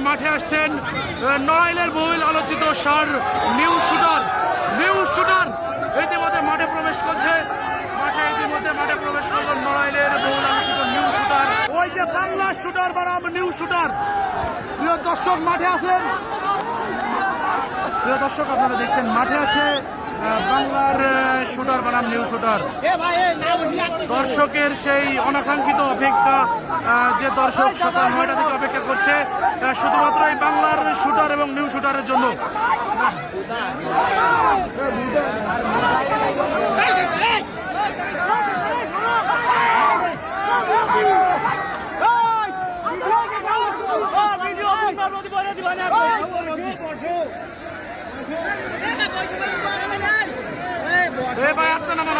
মাঠে আসছেন নড়াইলের বহুল আলোচিত সার নিউ শুটার ইতিমধ্যে মাঠে প্রবেশ করছে। মাঠে প্রবেশ করল নড়াইলের বহুল আলোচিত নিউ শুটার। ওই যে বাংলা শুটার বনাম নিউ শুটার। প্রিয় দর্শক মাঠে আছেন, প্রিয় দর্শক আপনারা দেখছেন মাঠে আছে বাংলার শুটার বনাম নিউ শুটার। দর্শকের সেই অনাকাঙ্ক্ষিত অপেক্ষা, যে দর্শক সকাল 9টা থেকে অপেক্ষা করছে শুধুমাত্র এই বাংলার শুটার এবং নিউ শুটারের জন্য। ভাই, হাঁটতে নামান